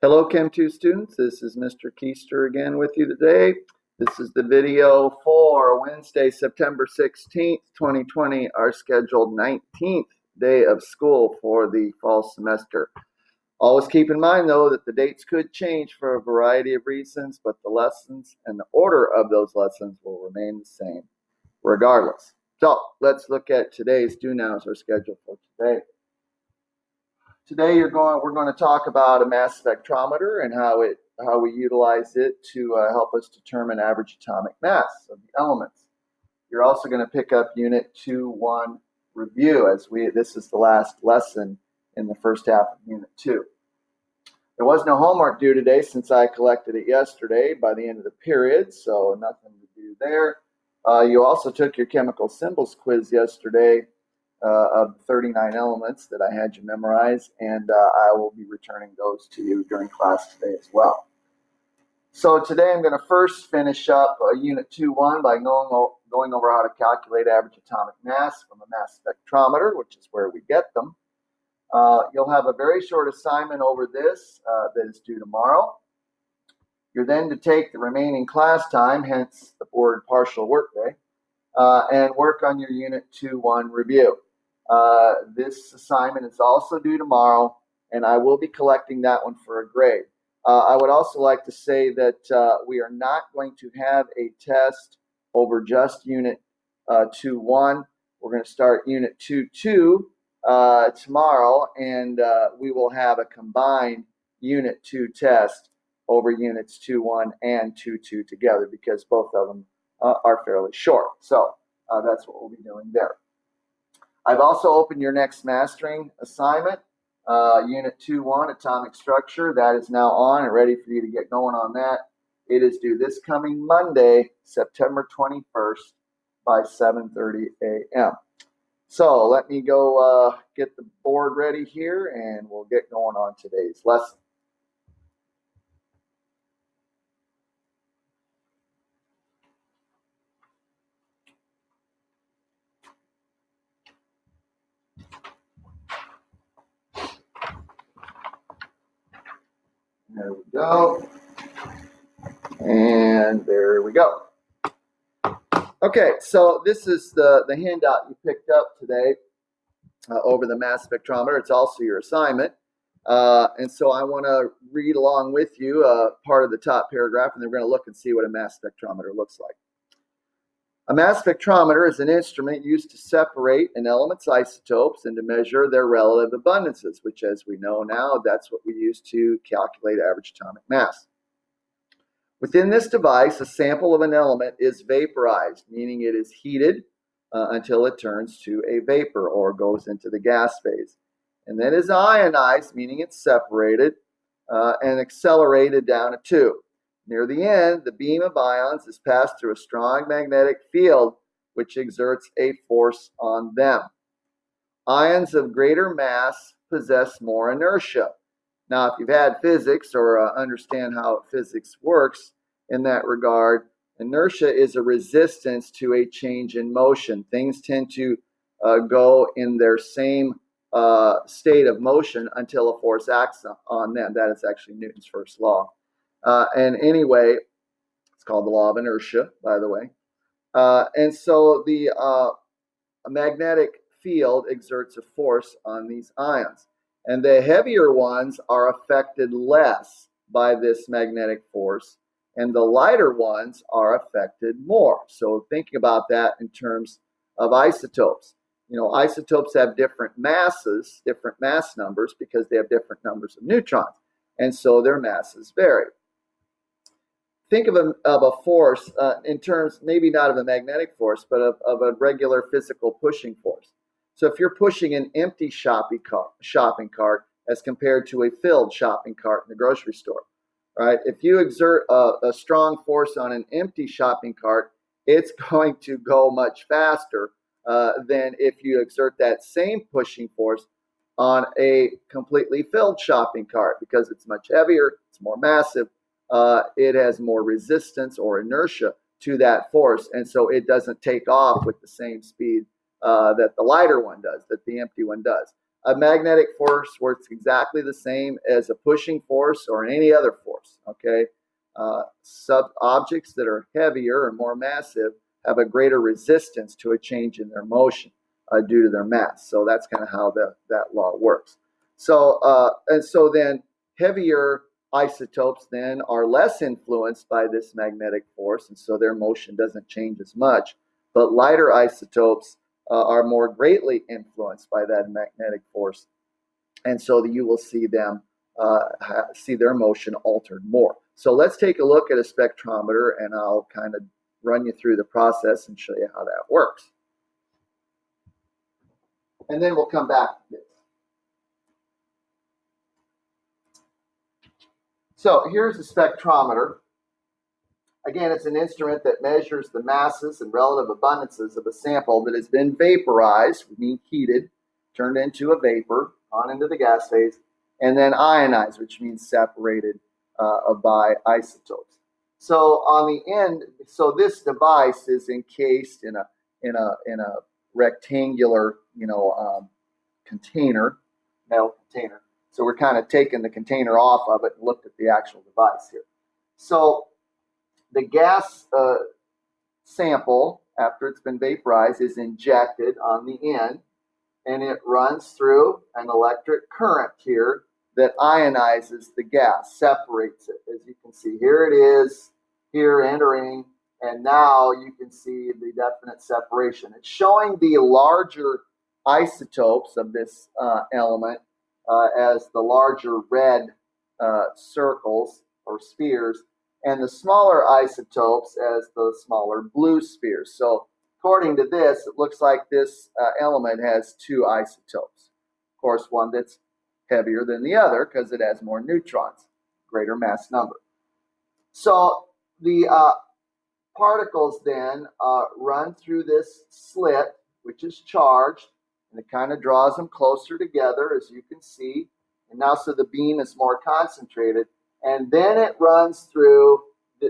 Hello, Chem 2 students. This is Mr. Keister again with you today. This is the video for Wednesday, September 16th, 2020, our scheduled 19th day of school for the fall semester. Always keep in mind, though, that the dates could change for a variety of reasons, but the lessons and the order of those lessons will remain the same regardless. So let's look at today's do-nows or schedule for today. Today we're going to talk about a mass spectrometer and how we utilize it to help us determine average atomic mass of the elements. You're also going to pick up Unit 2-1 review this is the last lesson in the first half of Unit 2. There was no homework due today since I collected it yesterday by the end of the period, so nothing to do there. You also took your chemical symbols quiz yesterday of 39 elements that I had you memorize, and I will be returning those to you during class today as well. So today I'm going to first finish up Unit 2-1 by going over how to calculate average atomic mass from a mass spectrometer, which is where we get them. You'll have a very short assignment over this that is due tomorrow. You're then to take the remaining class time, hence the board partial workday, and work on your Unit 2-1 review. This assignment is also due tomorrow, and I will be collecting that one for a grade. I would also like to say that we are not going to have a test over just Unit 2-1. We're going to start Unit 2-2 tomorrow, and we will have a combined Unit 2 test over Units 2-1 and 2-2 together because both of them are fairly short. So that's what we'll be doing there. I've also opened your next mastering assignment, Unit 2-1, Atomic Structure. That is now on and ready for you to get going on that. It is due this coming Monday, September 21st by 7:30 a.m. So let me go get the board ready here, and we'll get going on today's lesson. There we go. And there we go. Okay, so this is the handout you picked up today over the mass spectrometer. It's also your assignment. And so I want to read along with you part of the top paragraph, and then we're going to look and see what a mass spectrometer looks like. A mass spectrometer is an instrument used to separate an element's isotopes and to measure their relative abundances, which, as we know now, that's what we use to calculate average atomic mass. Within this device, a sample of an element is vaporized, meaning it is heated until it turns to a vapor or goes into the gas phase. And then is ionized, meaning it's separated and accelerated down a tube. Near the end, the beam of ions is passed through a strong magnetic field which exerts a force on them. Ions of greater mass possess more inertia. Now, if you've had physics or understand how physics works in that regard, inertia is a resistance to a change in motion. Things tend to go in their same state of motion until a force acts on them. That is actually Newton's first law. And anyway, it's called the law of inertia, by the way. And so the magnetic field exerts a force on these ions. And the heavier ones are affected less by this magnetic force, and the lighter ones are affected more. So thinking about that in terms of isotopes. You know, isotopes have different masses, different mass numbers, because they have different numbers of neutrons, and so their masses vary. Think of a force in terms, maybe not of a magnetic force, but of a regular physical pushing force. So if you're pushing an empty shopping cart as compared to a filled shopping cart in the grocery store, right? If you exert a strong force on an empty shopping cart, it's going to go much faster than if you exert that same pushing force on a completely filled shopping cart, because it's much heavier, it's more massive, it has more resistance or inertia to that force, and so it doesn't take off with the same speed that the lighter one does, that the empty one does. a magnetic force works exactly the same as a pushing force or any other force, okay? Objects that are heavier or more massive have a greater resistance to a change in their motion due to their mass. So that's kind of how that law works. So, and so then heavier isotopes then are less influenced by this magnetic force, and so their motion doesn't change as much. But lighter isotopes are more greatly influenced by that magnetic force, and so you will see them see their motion altered more. So let's take a look at a spectrometer, and I'll kind of run you through the process and show you how that works. And then we'll come back to this. So here's a spectrometer. Again, it's an instrument that measures the masses and relative abundances of a sample that has been vaporized, meaning heated, turned into a vapor, on into the gas phase, and then ionized, which means separated by isotopes. So on the end, so this device is encased in a rectangular, container, metal container. So we're kind of taking the container off of it and looked at the actual device here. So the gas sample, after it's been vaporized, is injected on the end, and it runs through an electric current here that ionizes the gas, separates it. As you can see, here it is, here entering, and now you can see the definite separation. It's showing the larger isotopes of this element as the larger red circles or spheres, and the smaller isotopes as the smaller blue spheres. So according to this, it looks like this element has two isotopes. Of course, one that's heavier than the other because it has more neutrons, greater mass number. So the particles then run through this slit, which is charged, and it kind of draws them closer together, as you can see. And now, so the beam is more concentrated, and then it runs through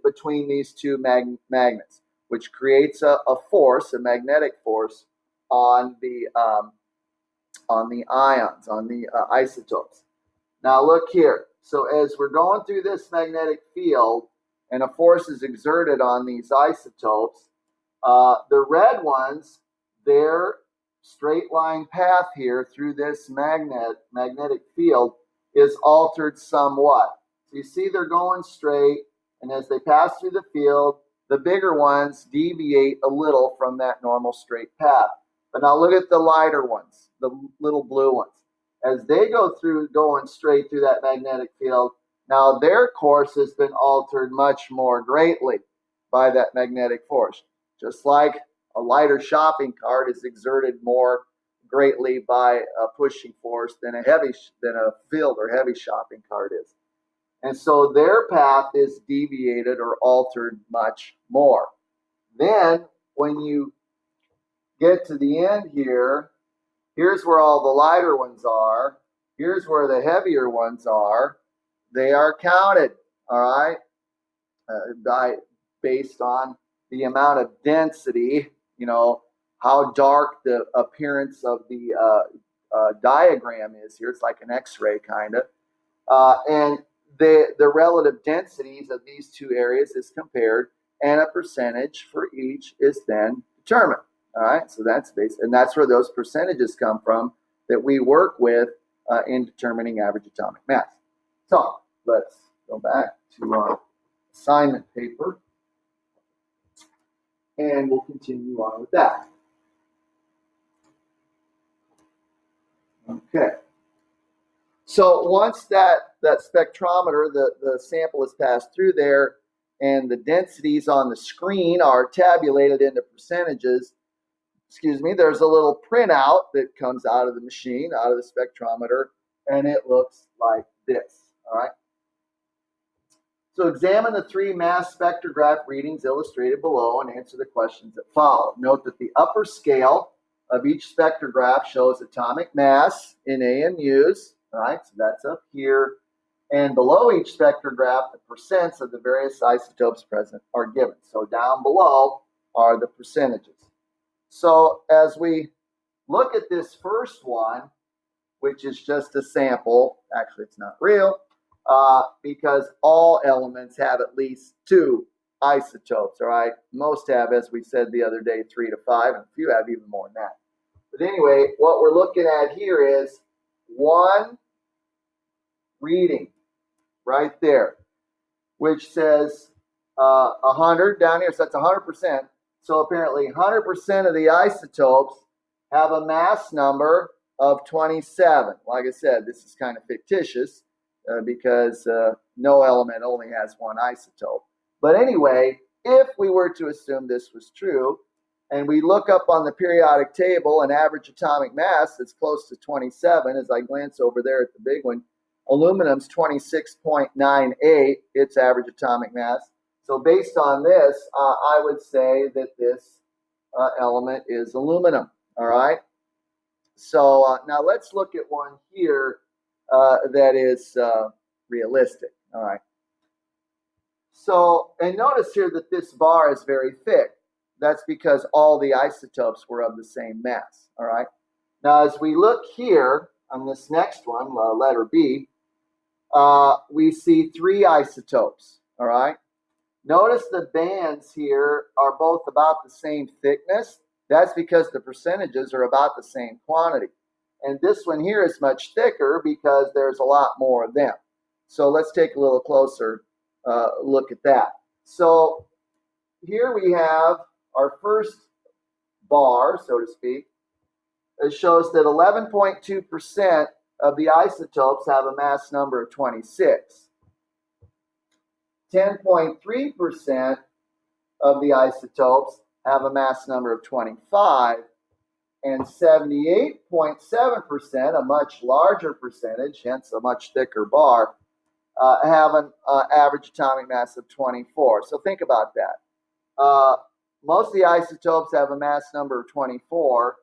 between these two magnets, which creates a force, a magnetic force, on the ions, on the isotopes. Now look here. So as we're going through this magnetic field, and a force is exerted on these isotopes, the red ones, their straight line path here through this magnetic field is altered somewhat. So you see they're going straight, and as they pass through the field, the bigger ones deviate a little from that normal straight path. But now look at the lighter ones, the little blue ones. As they go through, going straight through that magnetic field, now their course has been altered much more greatly by that magnetic force. Just like a lighter shopping cart is exerted more greatly by a pushing force than a filled or heavy shopping cart is. And so their path is deviated or altered much more. Then when you get to the end here, here's where all the lighter ones are. Here's where the heavier ones are. They are counted, all right, based on the amount of density, how dark the appearance of the diagram is here. It's like an X-ray kind of. And the relative densities of these two areas is compared, and a percentage for each is then determined. All right, so that's based, and that's where those percentages come from that we work with in determining average atomic mass. So let's go back to our assignment paper, and we'll continue on with that. Okay. So once that spectrometer, the sample is passed through there, and the densities on the screen are tabulated into percentages, there's a little printout that comes out of the machine, out of the spectrometer, and it looks like this, all right? So examine the three mass spectrograph readings illustrated below and answer the questions that follow. Note that the upper scale of each spectrograph shows atomic mass in AMUs, all right? So that's up here. And below each spectrograph, the percents of the various isotopes present are given. So down below are the percentages. So as we look at this first one, which is just a sample. Actually, it's not real because all elements have at least 2 isotopes, all right? Most have, as we said the other day, 3 to 5, and a few have even more than that. But anyway, what we're looking at here is one reading right there, which says 100 down here, so that's 100%. So apparently 100% of the isotopes have a mass number of 27. Like I said, this is kind of fictitious because no element only has 1 isotope. But anyway, if we were to assume this was true, and we look up on the periodic table an average atomic mass that's close to 27, as I glance over there at the big one, aluminum's 26.98, its average atomic mass. So based on this, I would say that this element is aluminum, all right? So now let's look at one here that is realistic, all right? So, and notice here that this bar is very thick. That's because all the isotopes were of the same mass, all right? Now, as we look here on this next one, letter B, we see 3 isotopes, all right? Notice the bands here are both about the same thickness. That's because the percentages are about the same quantity. And this one here is much thicker because there's a lot more of them. So let's take a little closer look at that. So here we have our first bar, so to speak. It shows that 11.2% of the isotopes have a mass number of 26. 10.3% of the isotopes have a mass number of 25, and 78.7%, a much larger percentage, hence a much thicker bar, have an average atomic mass of 24. So think about that. Most of the isotopes have a mass number of 24,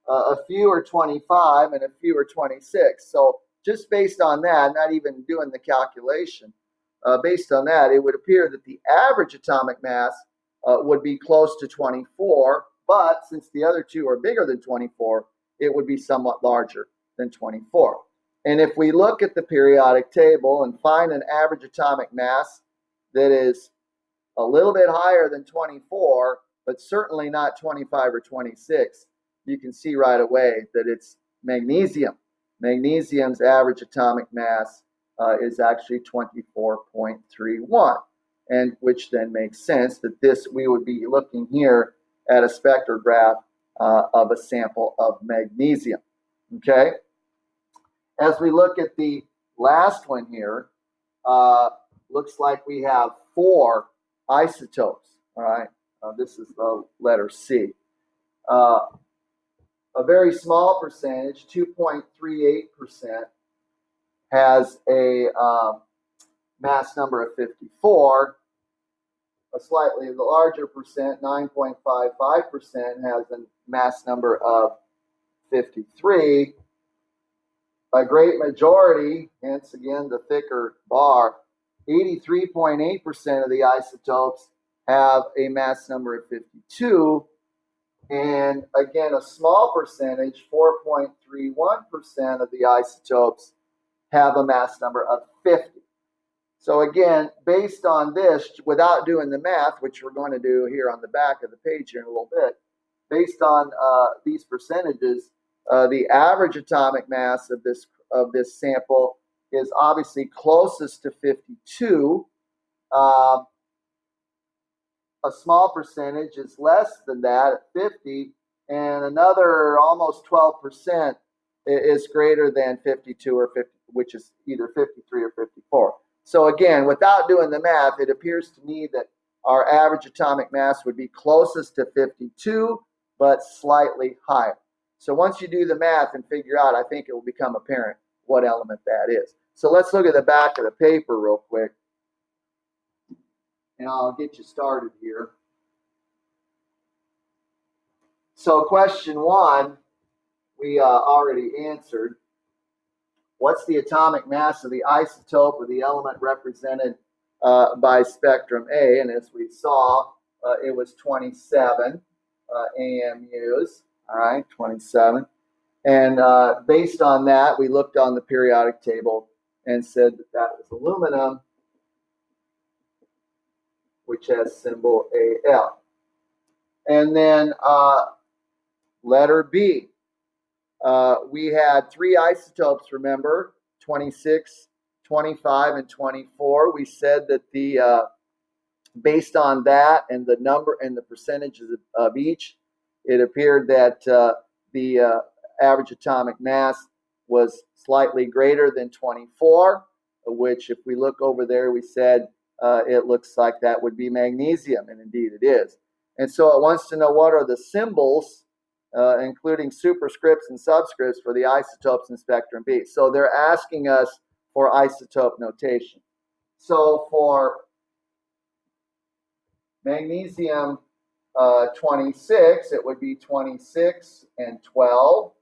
a few are 25, and a few are 26. So just based on that, not even doing the calculation, based on that, it would appear that the average atomic mass would be close to 24, but since the other 2 are bigger than 24, it would be somewhat larger than 24. And if we look at the periodic table and find an average atomic mass that is a little bit higher than 24, but certainly not 25 or 26, you can see right away that it's magnesium. Magnesium's average atomic mass is actually 24.31, and which then makes sense that this, we would be looking here at a spectrograph of a sample of magnesium. Okay? As we look at the last one here, looks like we have 4 isotopes. All right, this is the letter C. A very small percentage, 2.38%, has a mass number of 54. A slightly larger percent, 9.55%, has a mass number of 53. A great majority, hence again the thicker bar, 83.8% of the isotopes have a mass number of 52. And again, a small percentage, 4.31% of the isotopes have a mass number of 50. So again, based on this, without doing the math, which we're going to do here on the back of the page here in a little bit, based on these percentages, the average atomic mass of this sample is obviously closest to 52. A small percentage is less than that at 50, and another almost 12% is greater than 52 or 50, which is either 53 or 54. So again, without doing the math, it appears to me that our average atomic mass would be closest to 52, but slightly higher. So once you do the math and figure out, I think it will become apparent what element that is. So let's look at the back of the paper real quick, and I'll get you started here. So question 1, we already answered. What's the atomic mass of the isotope or the element represented by spectrum A? And as we saw, it was 27 AMUs. All right, 27. And based on that, we looked on the periodic table and said that that was aluminum, which has symbol Al. And then letter B. We had three isotopes, remember, 26, 25, and 24. We said that the based on that and the number and the percentages of each, it appeared that the average atomic mass was slightly greater than 24, which if we look over there, we said it looks like that would be magnesium, and indeed it is. And so it wants to know what are the symbols, including superscripts and subscripts for the isotopes in spectrum B. So they're asking us for isotope notation. So for magnesium 26, it would be 26 and 12.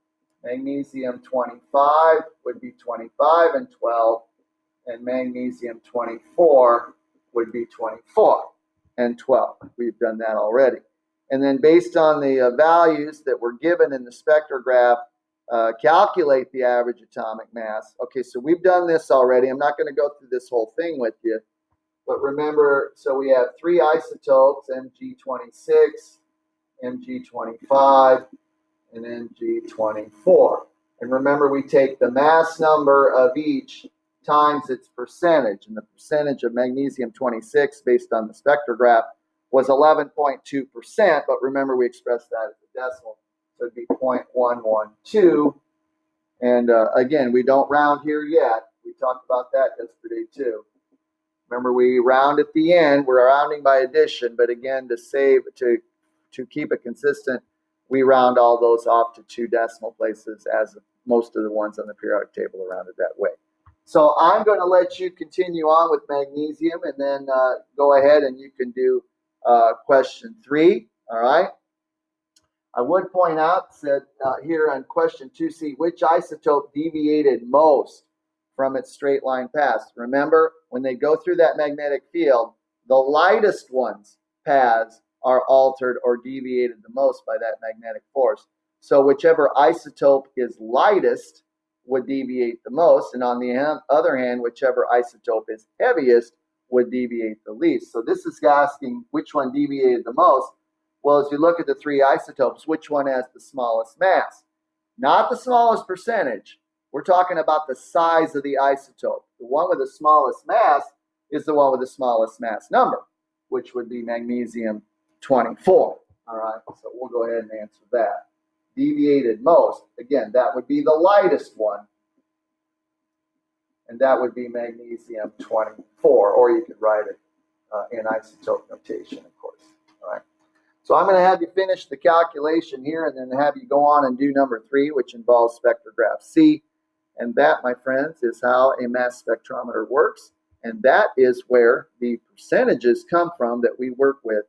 Magnesium 25 would be 25 and 12. And magnesium 24 would be 24 and 12. We've done that already. And then based on the values that were given in the spectrograph, calculate the average atomic mass. Okay, so we've done this already. I'm not going to go through this whole thing with you. But remember, so we have three isotopes, Mg26, Mg25, and Mg24. And remember, we take the mass number of each times its percentage. And the percentage of magnesium-26 based on the spectrograph was 11.2%. But remember, we expressed that as a decimal. So it'd be 0.112. And again, we don't round here yet. We talked about that yesterday, too. Remember, we round at the end. We're rounding by addition, but again, to keep it consistent, we round all those off to 2 decimal places, as most of the ones on the periodic table are rounded that way. So I'm going to let you continue on with magnesium, and then go ahead and you can do question 3. All right. I would point out that here on question 2C, which isotope deviated most from its straight line paths? Remember, when they go through that magnetic field, the lightest ones' paths are altered or deviated the most by that magnetic force. So whichever isotope is lightest would deviate the most, and on the other hand, whichever isotope is heaviest would deviate the least. So this is asking which one deviated the most. Well, as you look at the 3 isotopes, which one has the smallest mass? Not the smallest percentage. We're talking about the size of the isotope. The one with the smallest mass is the one with the smallest mass number, which would be magnesium 24. All right, so we'll go ahead and answer that. Deviated most, again, that would be the lightest one, and that would be magnesium 24, or you could write it in isotope notation, of course. All right. So I'm going to have you finish the calculation here and then have you go on and do number 3, which involves spectrograph C. And that, my friends, is how a mass spectrometer works. And that is where the percentages come from that we work with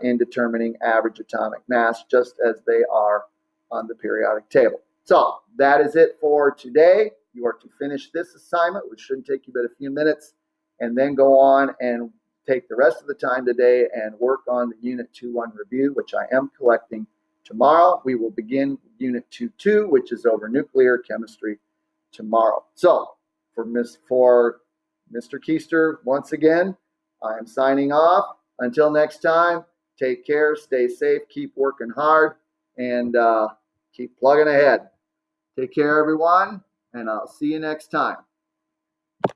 in determining average atomic mass, just as they are on the periodic table. So that is it for today. You are to finish this assignment, which shouldn't take you but a few minutes, and then go on and take the rest of the time today and work on the Unit 2.1 review, which I am collecting tomorrow. We will begin Unit 2.2, which is over nuclear chemistry, tomorrow. So for Mr. Keister, once again, I am signing off. Until next time, take care, stay safe, keep working hard, and keep plugging ahead. Take care, everyone, and I'll see you next time.